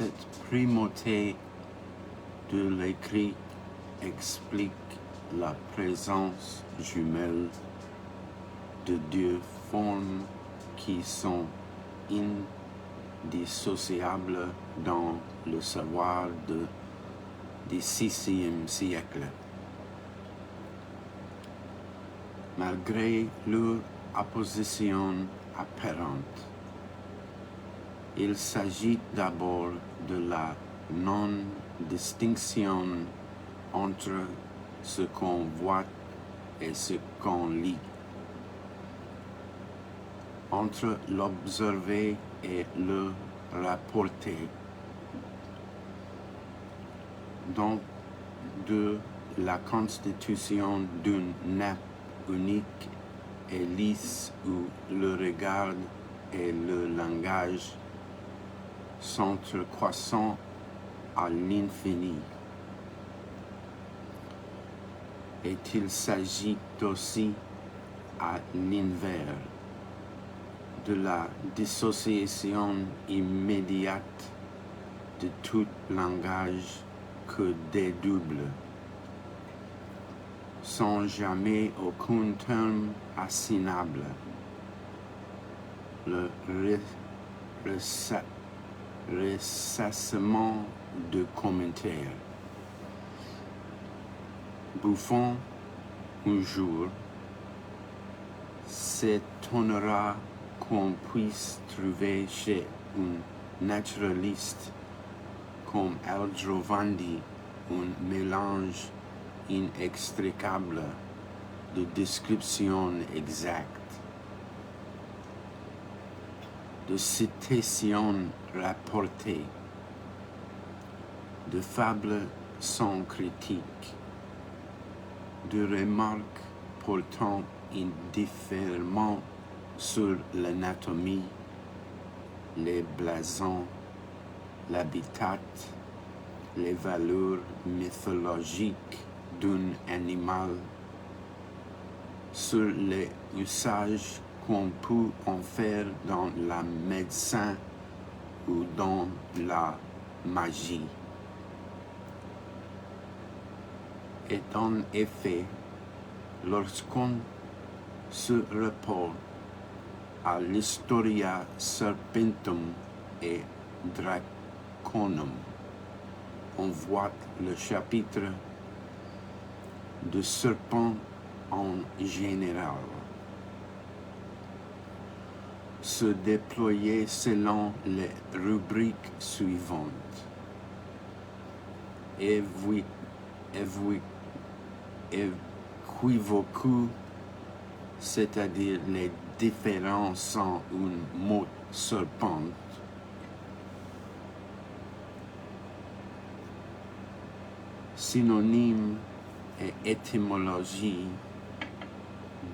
Cette primauté de l'écrit explique la présence jumelle de deux formes qui sont indissociables dans le savoir du VIe siècle. Malgré leur opposition apparente, il s'agit d'abord de la non-distinction entre ce qu'on voit et ce qu'on lit, entre l'observer et le rapporter. Donc, de la constitution d'une nappe unique et lisse où le regard et le langage s'entrecroissant à l'infini. Et il s'agit aussi à l'inverse de la dissociation immédiate de tout langage que dédouble, sans jamais aucun terme assignable. Le ressassement de commentaires. Buffon, un jour, s'étonnera qu'on puisse trouver chez un naturaliste comme Aldrovandi un mélange inextricable de descriptions exactes, de citations rapportées, de fables sans critique, de remarques portant indifféremment sur l'anatomie, les blasons, l'habitat, les valeurs mythologiques d'un animal, sur les usages qu'on peut en faire dans la médecine ou dans la magie. Et en effet, lorsqu'on se reporte à l'Historia Serpentum et Draconum, on voit le chapitre de serpents en général se déployer selon les rubriques suivantes. Équivoque, c'est-à-dire les différences en un mot serpent, synonyme et étymologie,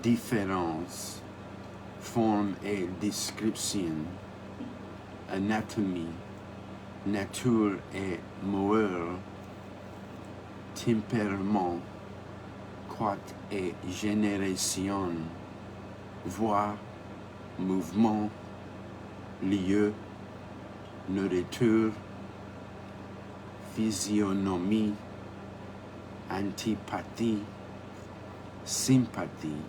différence, forme et description, anatomie, nature et moelle, tempérament, quote et génération, voix, mouvement, lieu, nourriture, physionomie, antipathie, sympathie,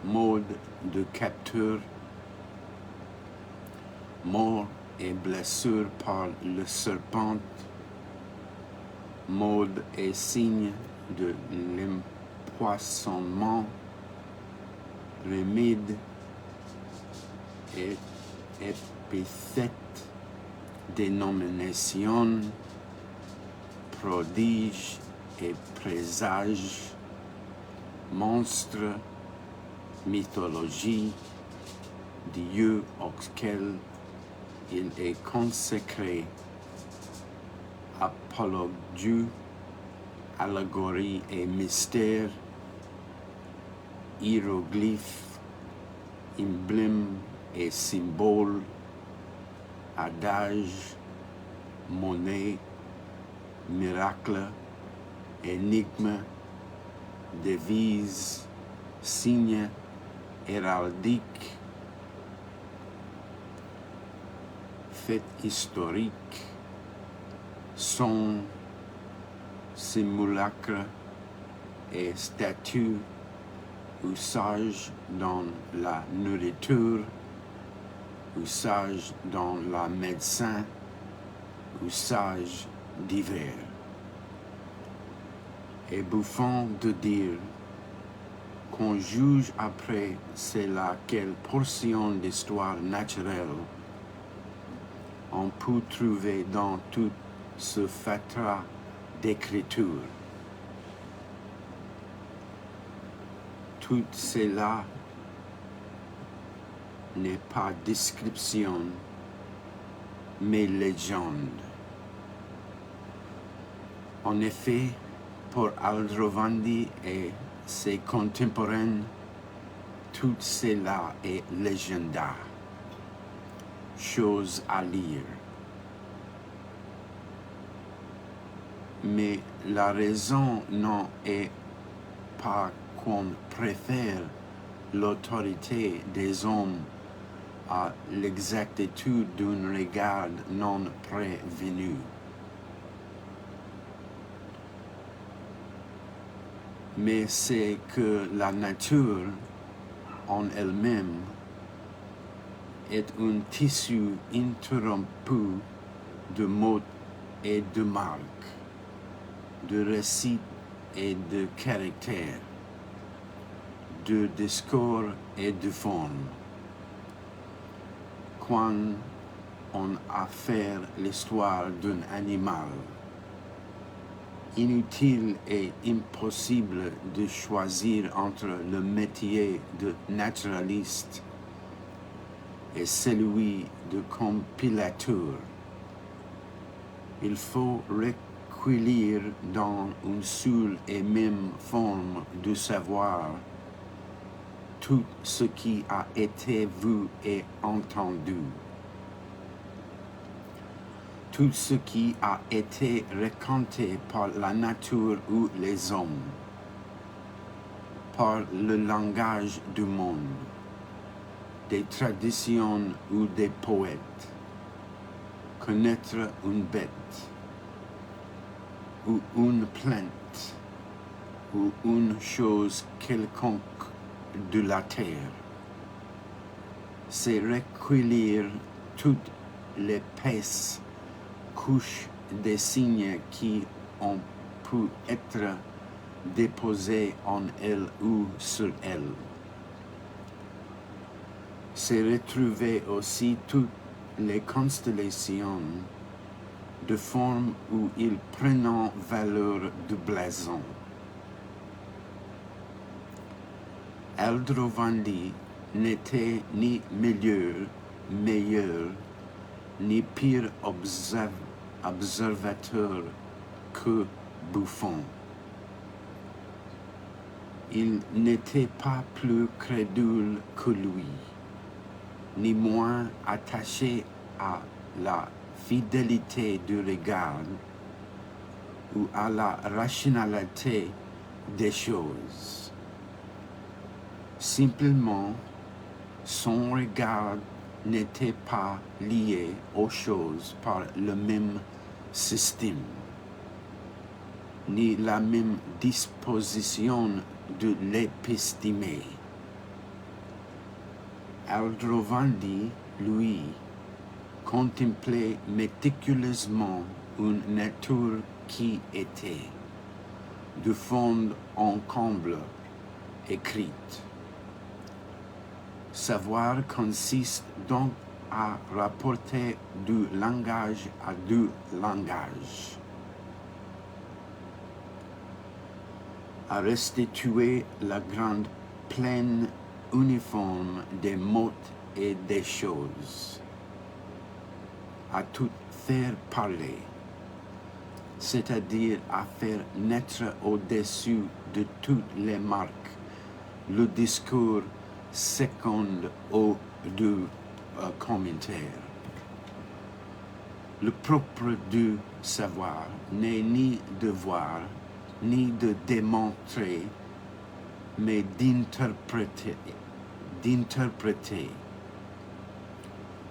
mode de capture, mort et blessure par le serpent, mode et signe de l'empoisonnement, remède et épithète, dénomination, prodige et présage, monstre, mythologie, Dieu auquel il est consacré, apologie, allégorie et mystère, hiéroglyphe, emblème et symbole, adage, monnaie, miracle, énigme, devise, signe, héraldique, fait historique, son, simulacre et statues, usages dans la nourriture, usages dans la médecine, usages divers. Et bouffant de dire qu'on juge après c'est laquelle portion d'histoire naturelle on peut trouver dans tout ce fatras d'écriture. Tout cela n'est pas description, mais légende. En effet, pour Aldrovandi et ses contemporains, tout cela est légendaire, chose à lire. Mais la raison n'en est pas qu'on préfère l'autorité des hommes à l'exactitude d'un regard non prévenu. Mais c'est que la nature en elle-même est un tissu interrompu de mots et de marques, de récits et de caractères, de discours et de formes. Quand on a fait l'histoire d'un animal, inutile et impossible de choisir entre le métier de naturaliste et celui de compilateur. Il faut recueillir dans une seule et même forme de savoir tout ce qui a été vu et entendu, tout ce qui a été raconté par la nature ou les hommes, par le langage du monde, des traditions ou des poètes, connaître une bête, ou une plante, ou une chose quelconque de la terre. C'est recueillir toutes l'épaisse couche des signes qui ont pu être déposés en elle ou sur elle. C'est retrouver aussi toutes les constellations de formes où ils prennent valeur de blason. Aldrovandi n'était ni meilleur, ni pire observateur que Buffon. Il n'était pas plus crédule que lui, ni moins attaché à la fidélité du regard ou à la rationalité des choses. Simplement, son regard n'était pas lié aux choses par le même système, ni la même disposition de l'épistème. Aldrovandi, lui, contemplait méticuleusement une nature qui était, de fond en comble, écrite. Savoir consiste donc à rapporter du langage à du langage, à restituer la grande plaine uniforme des mots et des choses, à tout faire parler, c'est-à-dire à faire naître au-dessus de toutes les marques le discours seconde au de commentaire. Le propre du savoir n'est ni de voir, ni de démontrer, mais d'interpréter.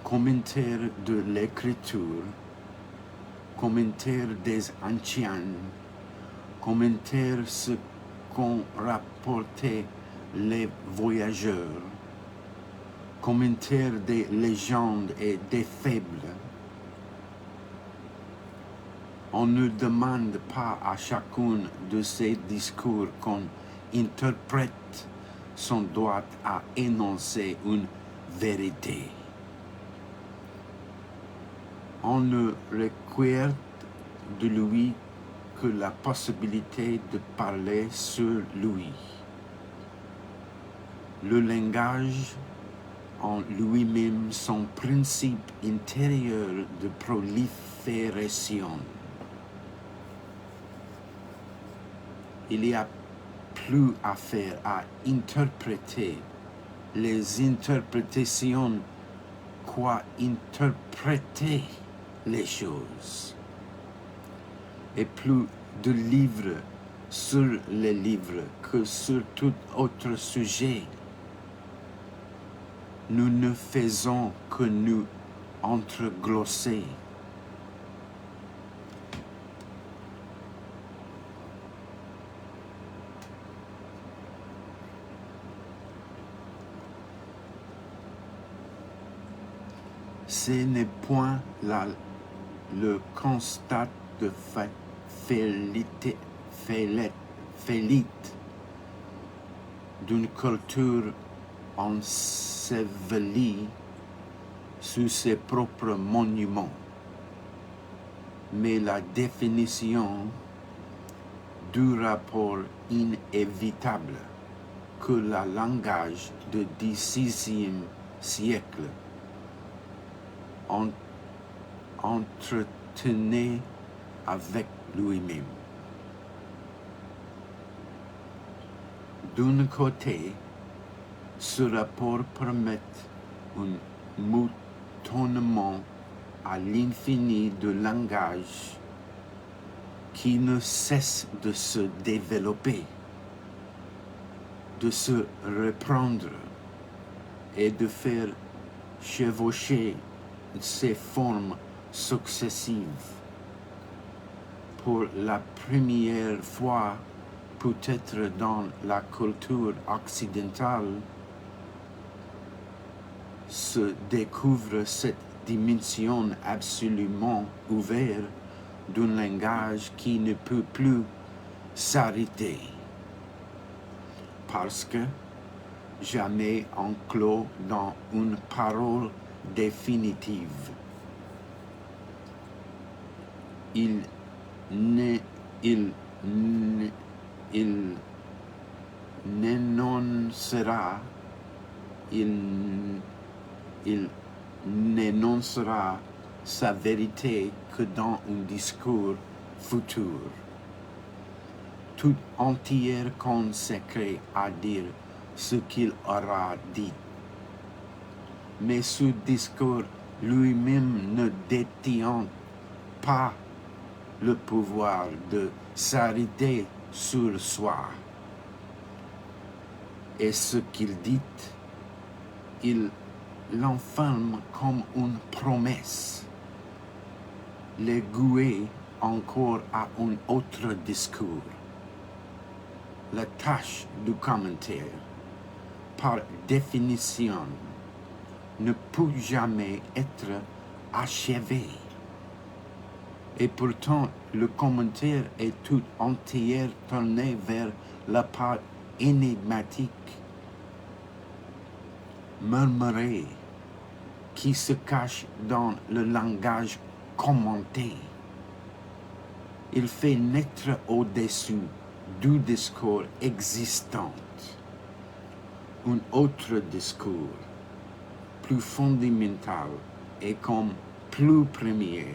Commentaire de l'écriture, commentaire des anciens, commentaire ce qu'ont rapporté les voyageurs, commentaire des légendes et des fables. On ne demande pas à chacun de ces discours qu'on interprète son droit à énoncer une vérité. On ne requiert de lui que la possibilité de parler sur lui. Le langage en lui-même, son principe intérieur de prolifération. Il y a plus à faire à interpréter les interprétations qu'à interpréter les choses. Et plus de livres sur les livres que sur tout autre sujet. Nous ne faisons que nous entreglosser. Ce n'est point là le constat de faillite d'une culture ensevelie sous ses propres monuments, mais la définition du rapport inévitable que le langage du XVIe siècle entretenait avec lui-même. D'un côté, ce rapport permet un moutonnement à l'infini de langage qui ne cesse de se développer, de se reprendre et de faire chevaucher ses formes successives. Pour la première fois, peut-être dans la culture occidentale, se découvre cette dimension absolument ouverte d'un langage qui ne peut plus s'arrêter, parce que jamais enclos dans une parole définitive. Il n'énoncera sa vérité que dans un discours futur, tout entier consacré à dire ce qu'il aura dit. Mais ce discours lui-même ne détient pas le pouvoir de s'arrêter sur soi. Et ce qu'il dit, il l'enferme comme une promesse, l'aiguille encore à un autre discours. La tâche du commentaire, par définition, ne peut jamais être achevée. Et pourtant, le commentaire est tout entier tourné vers la part énigmatique, murmurée, qui se cache dans le langage commenté. Il fait naître au-dessus du discours existant un autre discours, plus fondamental et comme plus premier,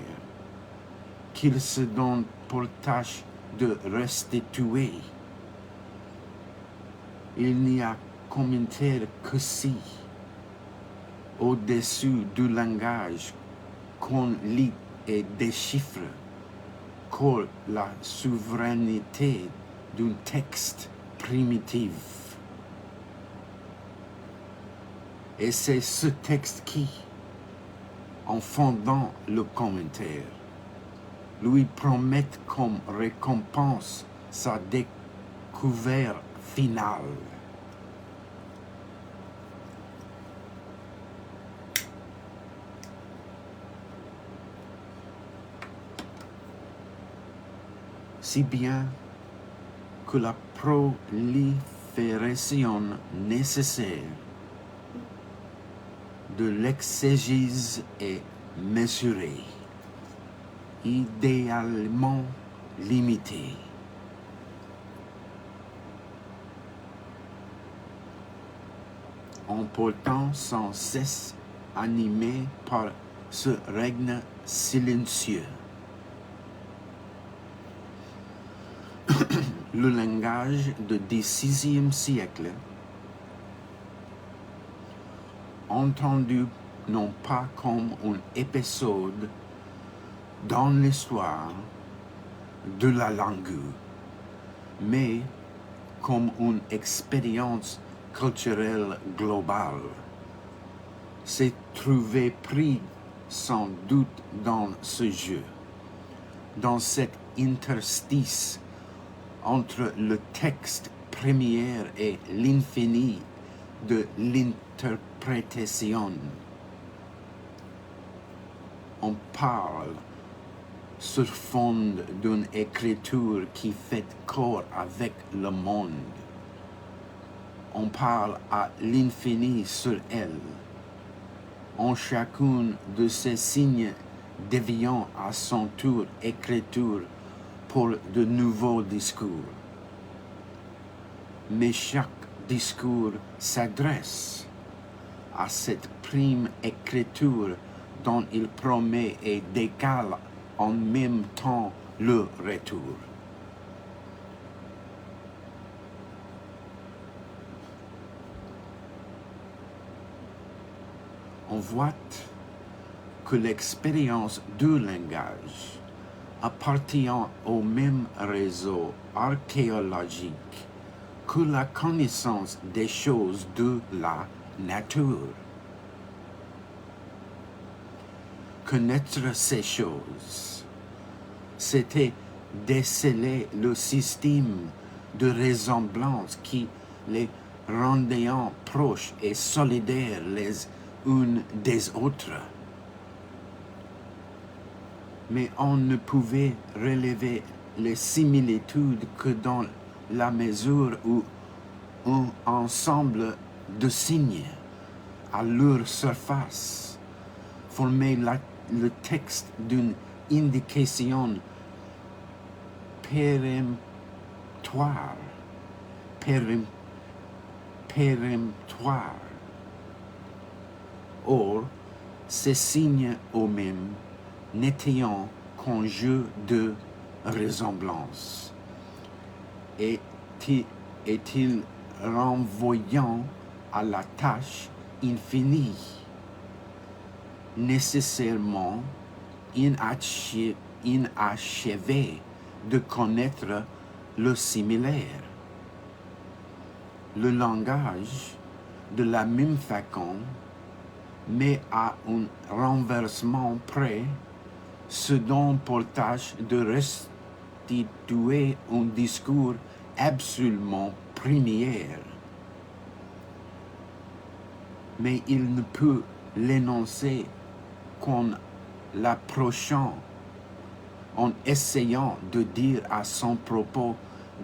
qu'il se donne pour tâche de restituer. Il n'y a commentaire que si, au-dessus du langage qu'on lit et déchiffre, que la souveraineté d'un texte primitif. Et c'est ce texte qui, en fondant le commentaire, lui promettent comme récompense sa découverte finale. Si bien que la prolifération nécessaire de l'exégèse est mesurée, idéalement limitée. En portant sans cesse animé par ce règne silencieux. Le langage du XVIe siècle, entendu non pas comme un épisode dans l'histoire de la langue, mais comme une expérience culturelle globale, s'est trouvé pris sans doute dans ce jeu, dans cet interstice entre le texte premier et l'infini de l'interprétation. On parle sur fond d'une écriture qui fait corps avec le monde. On parle à l'infini sur elle, en chacun de ces signes deviant à son tour écriture pour de nouveaux discours. Mais chaque discours s'adresse à cette prime écriture dont il promet et décale en même temps le retour. On voit que l'expérience du langage appartient au même réseau archéologique que la connaissance des choses de la nature. Connaître ces choses, c'était déceler le système de ressemblance qui les rendait proches et solidaires les unes des autres. Mais on ne pouvait relever les similitudes que dans la mesure où un ensemble de signes à leur surface formait le texte d'une indication péremptoire. Or, ces signes eux-mêmes n'étaient qu'un jeu de ressemblance. Est-il renvoyant à la tâche infinie, nécessairement inachevée de connaître le similaire? Le langage, de la même façon, mais à un renversement près, se donne pour tâche de restituer un discours absolument premier. Mais il ne peut l'énoncer qu'en l'approchant, en essayant de dire à son propos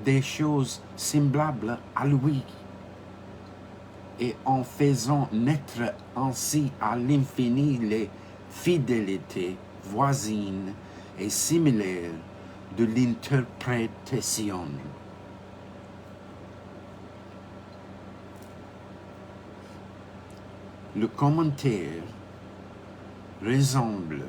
des choses semblables à lui, et en faisant naître ainsi à l'infini les fidélités voisines et similaires de l'interprétation. Le commentaire ressemble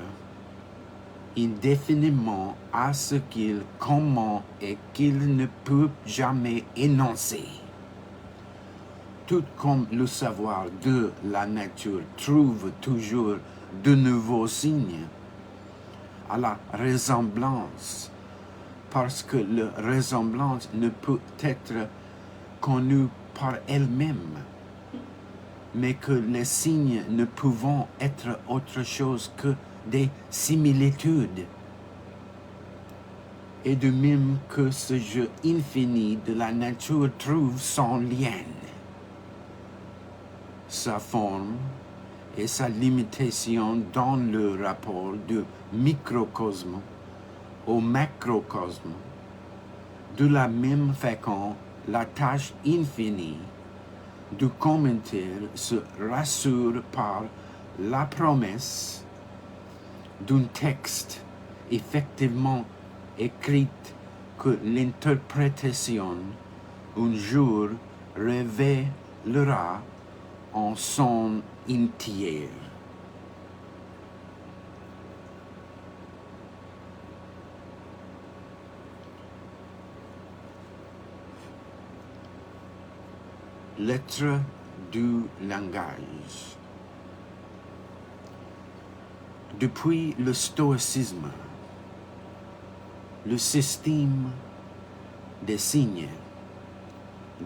indéfiniment à ce qu'il commente et qu'il ne peut jamais énoncer. Tout comme le savoir de la nature trouve toujours de nouveaux signes à la ressemblance, parce que la ressemblance ne peut être connue par elle-même, mais que les signes ne pouvant être autre chose que des similitudes. et de même que ce jeu infini de la nature trouve son lien, sa forme et sa limitation dans le rapport du microcosme au macrocosme. De la même façon, la tâche infinie du commentaire se rassure par la promesse d'un texte effectivement écrit que l'interprétation un jour révélera en son entier. Lettre du langage. Depuis le stoïcisme, le système des signes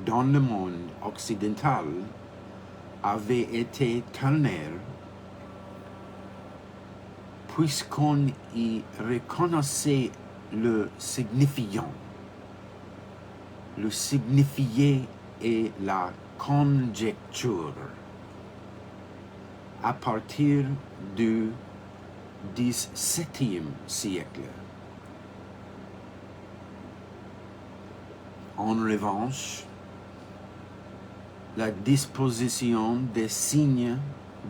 dans le monde occidental avait été ternaire puisqu'on y reconnaissait le signifiant. Le signifié est la conjecture. À partir du XVIIe siècle. En revanche, la disposition des signes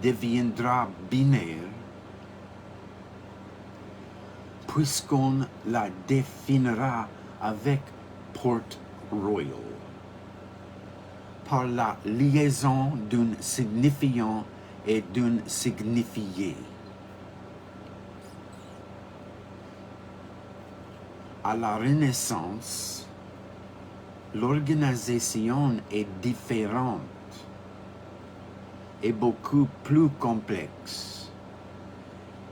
deviendra binaire puisqu'on la définira avec Port-Royal par la liaison d'un signifiant et d'un signifié. À la Renaissance, l'organisation est différente et beaucoup plus complexe.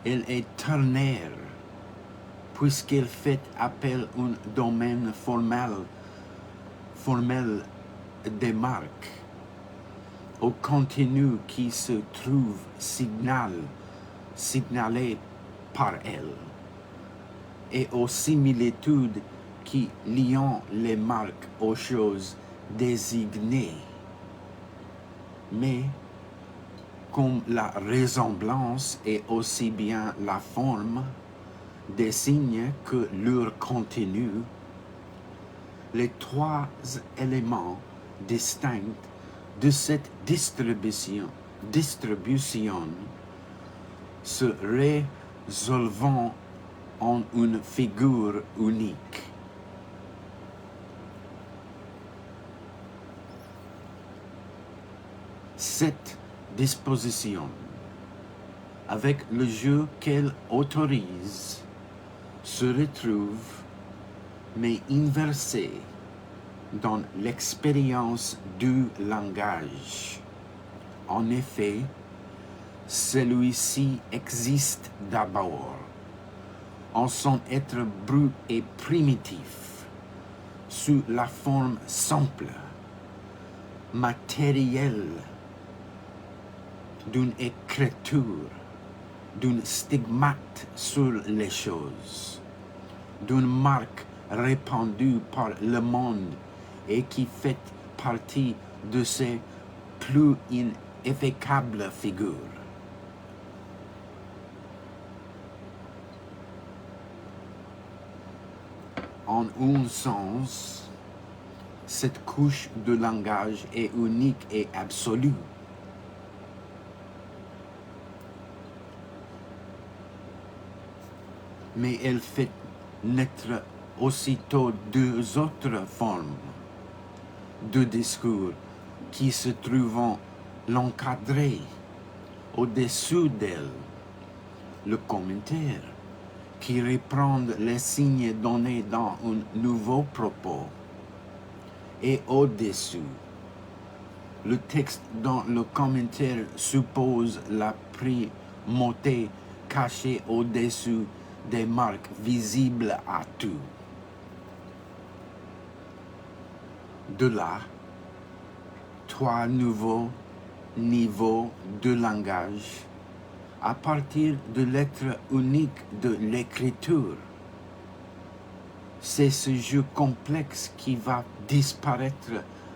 Elle est ternaire puisqu'elle fait appel à un domaine formel des marques, au contenu qui se trouve signalé par elle, et aux similitudes qui lient les marques aux choses désignées. Mais comme la ressemblance est aussi bien la forme des signes que leur contenu, les trois éléments distincts de cette distribution se résolvant en une figure unique. Cette disposition, avec le jeu qu'elle autorise, se retrouve, mais inversée, dans l'expérience du langage. En effet, celui-ci existe d'abord, en son être brut et primitif, sous la forme simple, matérielle, d'une écriture, d'un stigmate sur les choses, d'une marque répandue par le monde et qui fait partie de ses plus ineffacables figures. En un sens, cette couche de langage est unique et absolue. Mais elle fait naître aussitôt deux autres formes de discours qui se trouvent l'encadrer au-dessus d'elle, le commentaire qui reprend les signes donnés dans un nouveau propos, et au-dessus, le texte dont le commentaire suppose la primauté cachée au-dessus des marques visibles à tout. De là, trois nouveaux niveaux de langage à partir de l'être unique de l'écriture. c'est ce jeu complexe qui va disparaître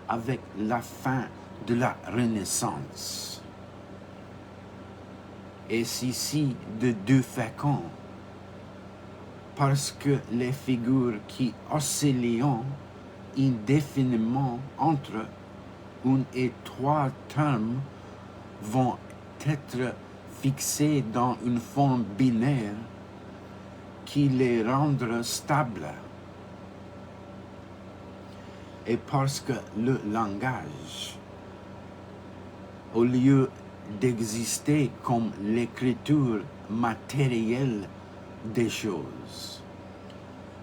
avec la fin de la Renaissance. Est ici de deux féconds, parce que les figures qui oscillent indéfiniment entre un et trois termes vont être fixées dans une forme binaire qui les rendra stables. Et parce que le langage, au lieu d'exister comme l'écriture matérielle des choses,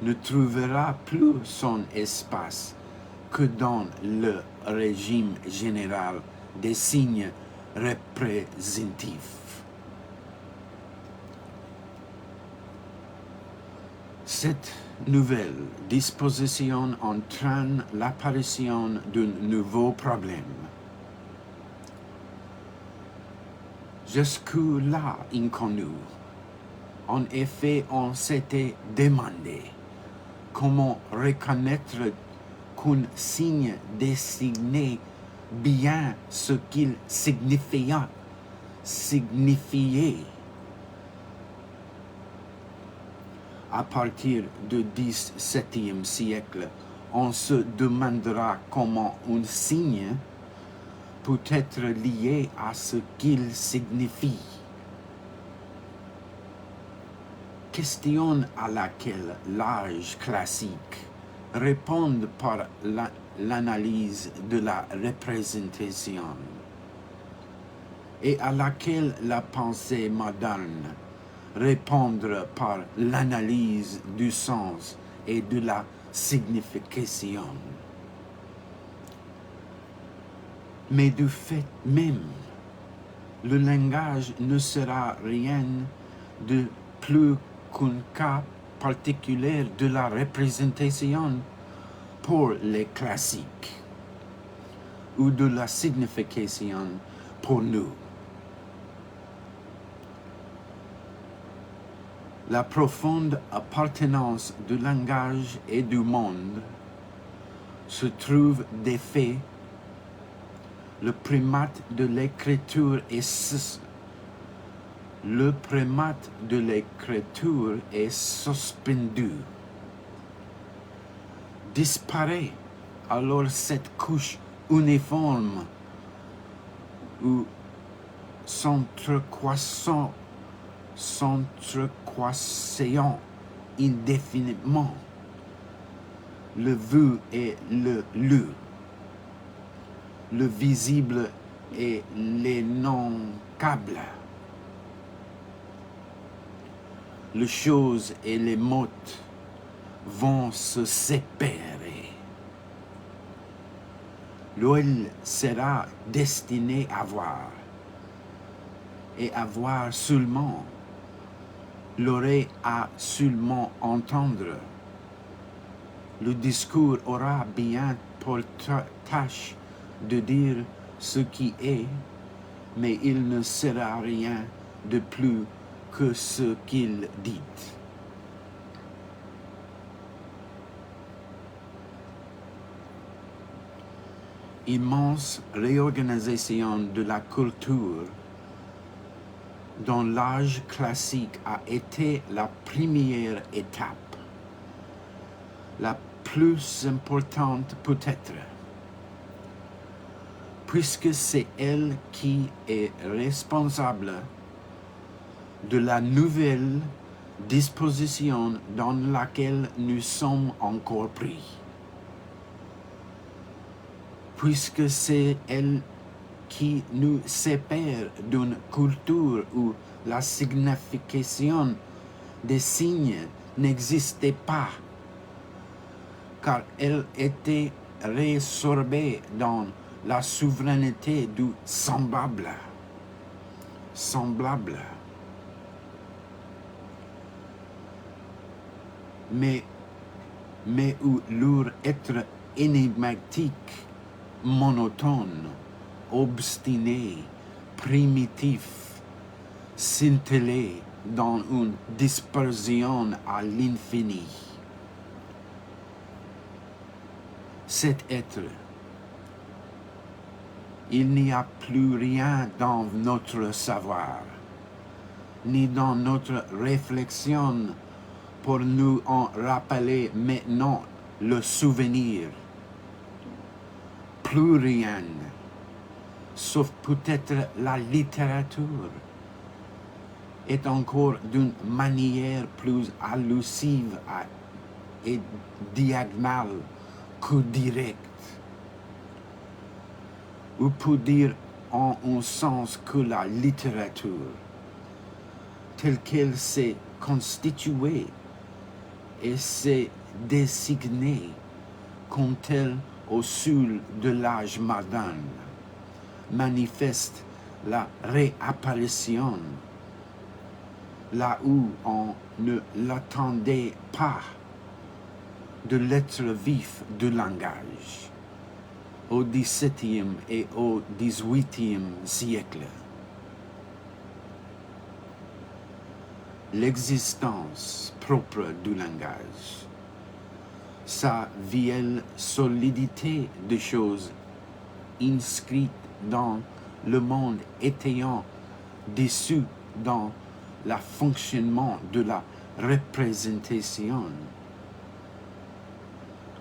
ne trouvera plus son espace que dans le régime général des signes représentatifs. Cette nouvelle disposition entraîne l'apparition d'un nouveau problème. Jusque-là inconnu. En effet, on s'était demandé comment reconnaître qu'un signe désignait bien ce qu'il signifiait. À partir du XVIIe siècle, on se demandera comment un signe peut être lié à ce qu'il signifie. Question à laquelle l'âge classique répond par l'analyse de la représentation et à laquelle la pensée moderne répondra par l'analyse du sens et de la signification. Mais du fait même, le langage ne sera rien de plus qu'un cas particulier de la représentation pour les classiques ou de la signification pour nous. La profonde appartenance du langage et du monde se trouve d'effet. Le primate de l'écriture est suspendu. Disparaît alors cette couche uniforme ou s'entrecroissant indéfiniment le vu et le lu, le visible et l'innoncable, les choses et les mots vont se séparer. L'œil sera destiné à voir, et à voir seulement. L'oreille a seulement entendre. Le discours aura bien pour tâche de dire ce qui est, mais il ne sera rien de plus que ce qu'il dit. Immense réorganisation de la culture dont l'âge classique a été la première étape, la plus importante peut-être, puisque c'est elle qui est responsable de la nouvelle disposition dans laquelle nous sommes encore pris, puisque c'est elle qui nous sépare d'une culture où la signification des signes n'existait pas, car elle était résorbée dans la souveraineté du semblable. Mais où leur être énigmatique, monotone, obstiné, primitif, scintillé dans une dispersion à l'infini. cet être. Il n'y a plus rien dans notre savoir, ni dans notre réflexion pour nous en rappeler maintenant le souvenir. Plus rien, sauf peut-être la littérature, est encore d'une manière plus allusive et diagonale que directe, ou pour dire en un sens que la littérature, telle qu'elle s'est constituée et s'est désignée comme telle au sud de l'âge moderne, manifeste la réapparition là où on ne l'attendait pas de l'être vif du langage au XVIIe et au XVIIIe siècle. L'existence propre du langage, sa vieille solidité de choses inscrites dans le monde étant dissous dans le fonctionnement de la représentation.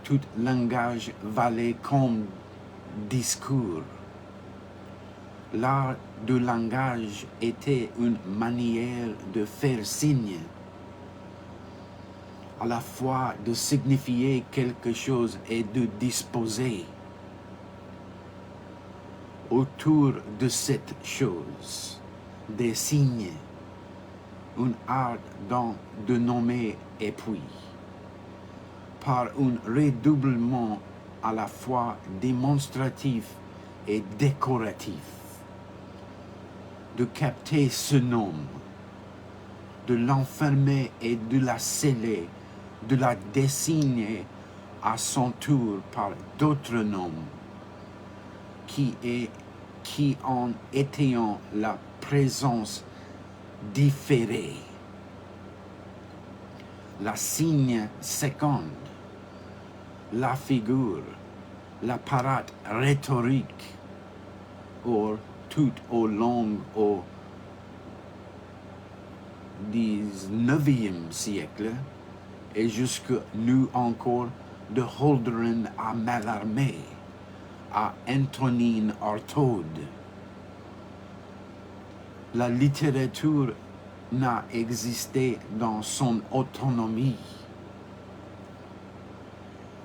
Tout langage valait comme discours. L'art du langage était une manière de faire signe, à la fois de signifier quelque chose et de disposer autour de cette chose des signes, un art de nommer et puis, par un redoublement à la fois démonstratif et décoratif, de capter ce nom, de l'enfermer et de la sceller, de la désigner à son tour par d'autres noms, qui en étant la présence différée. La signe seconde, la figure, l'apparat rhétorique, or tout au long au XIXe siècle, et jusque nous encore de Holderlin à Mallarmé, à Antonine Artaud. La littérature n'a existé dans son autonomie.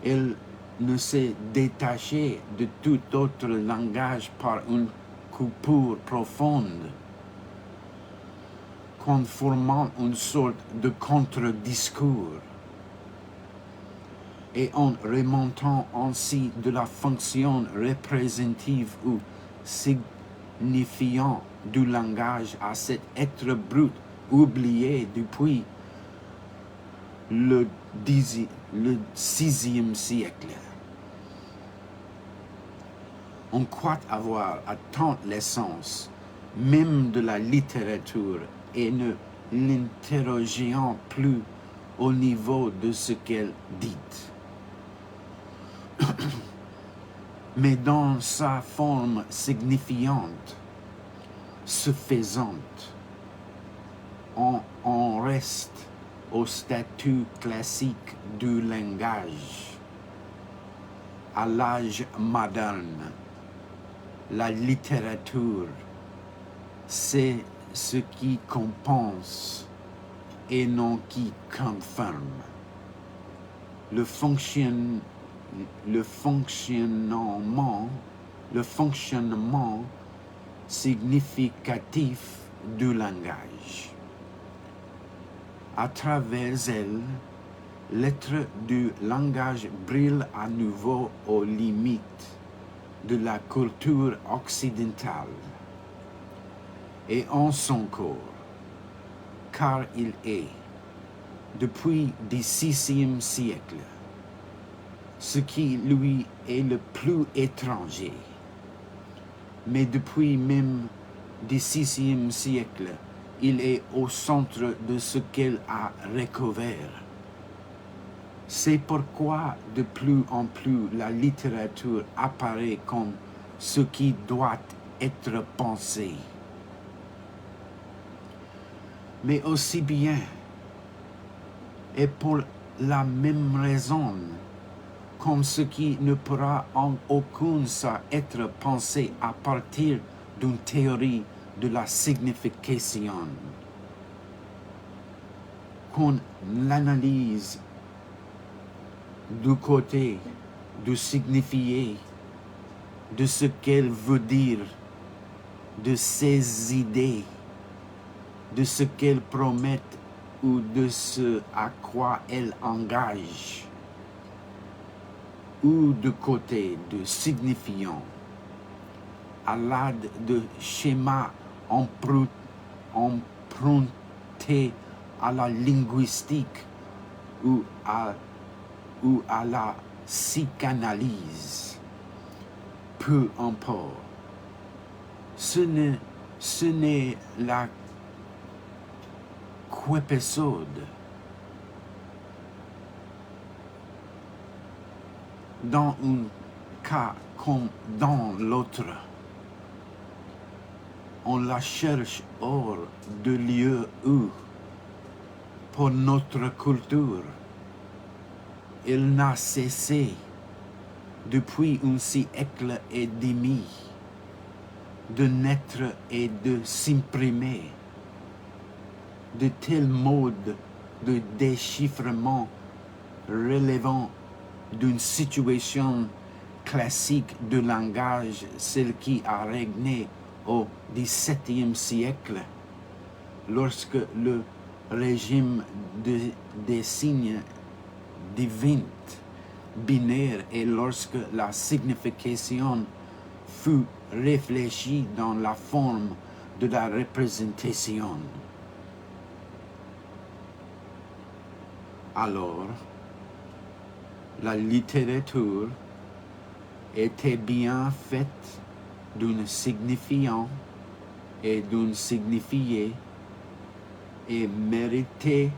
Elle ne s'est détachée de tout autre langage par une coupure profonde, conformant une sorte de contre-discours, et en remontant ainsi de la fonction représentative ou signifiant du langage à cet être brut oublié depuis le VIe siècle. On croit avoir atteint l'essence même de la littérature et ne l'interrogeant plus au niveau de ce qu'elle dit. Mais dans sa forme signifiante, suffisante, on reste au statut classique du langage. À l'âge moderne, la littérature, c'est ce qui compense et non qui confirme. Le fonctionnement significatif du langage. À travers elle, l'être du langage brille à nouveau aux limites de la culture occidentale et en son corps, car il est, depuis le VIe siècle, ce qui lui est le plus étranger. Mais depuis même le VIe siècle, il est au centre de ce qu'elle a recouvert. C'est pourquoi de plus en plus la littérature apparaît comme ce qui doit être pensé. Mais aussi bien, et pour la même raison, comme ce qui ne pourra en aucun cas être pensé à partir d'une théorie de la signification. Qu'on l'analyse du côté du signifié, de ce qu'elle veut dire, de ses idées, de ce qu'elle promet ou de ce à quoi elle engage, ou du côté du signifiant, à l'aide de schémas empruntés à la linguistique ou à la psychanalyse. Peu importe. Ce n'est la qu'épisode. Dans un cas comme dans l'autre, on la cherche hors de lieu où, pour notre culture, il n'a cessé depuis un siècle et demi de naître et de s'imprimer de tels modes de déchiffrement relevant d'une situation classique de langage, celle qui a régné au XVIIe siècle, lorsque le régime des signes divins binaires et lorsque la signification fut réfléchie dans la forme de la représentation. Alors, la littérature était bien faite d'un signifiant et d'un signifié et méritait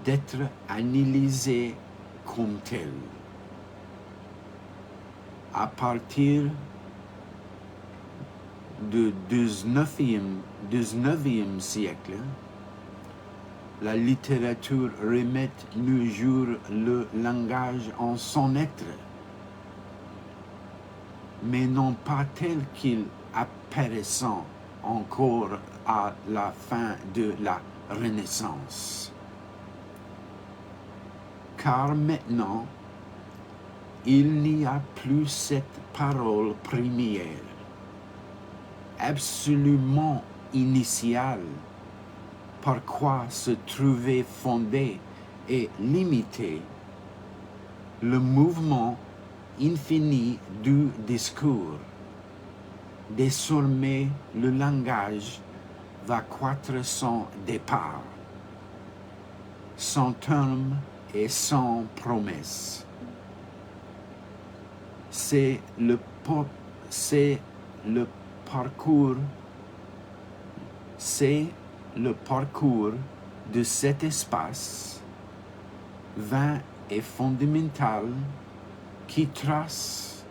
d'être analysée comme telle. À partir du 19e siècle, la littérature remet nos jours le langage en son être, mais non pas tel qu'il apparaissant encore à la fin de la Renaissance. Car maintenant, il n'y a plus cette parole première, absolument initiale, par quoi se trouvait fondé et limité le mouvement infini du discours. Désormais, le langage va croître sans départ, sans terme et sans promesse. C'est le parcours de cet espace vain et fondamental qui trace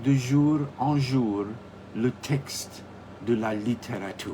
de jour en jour le texte de la littérature.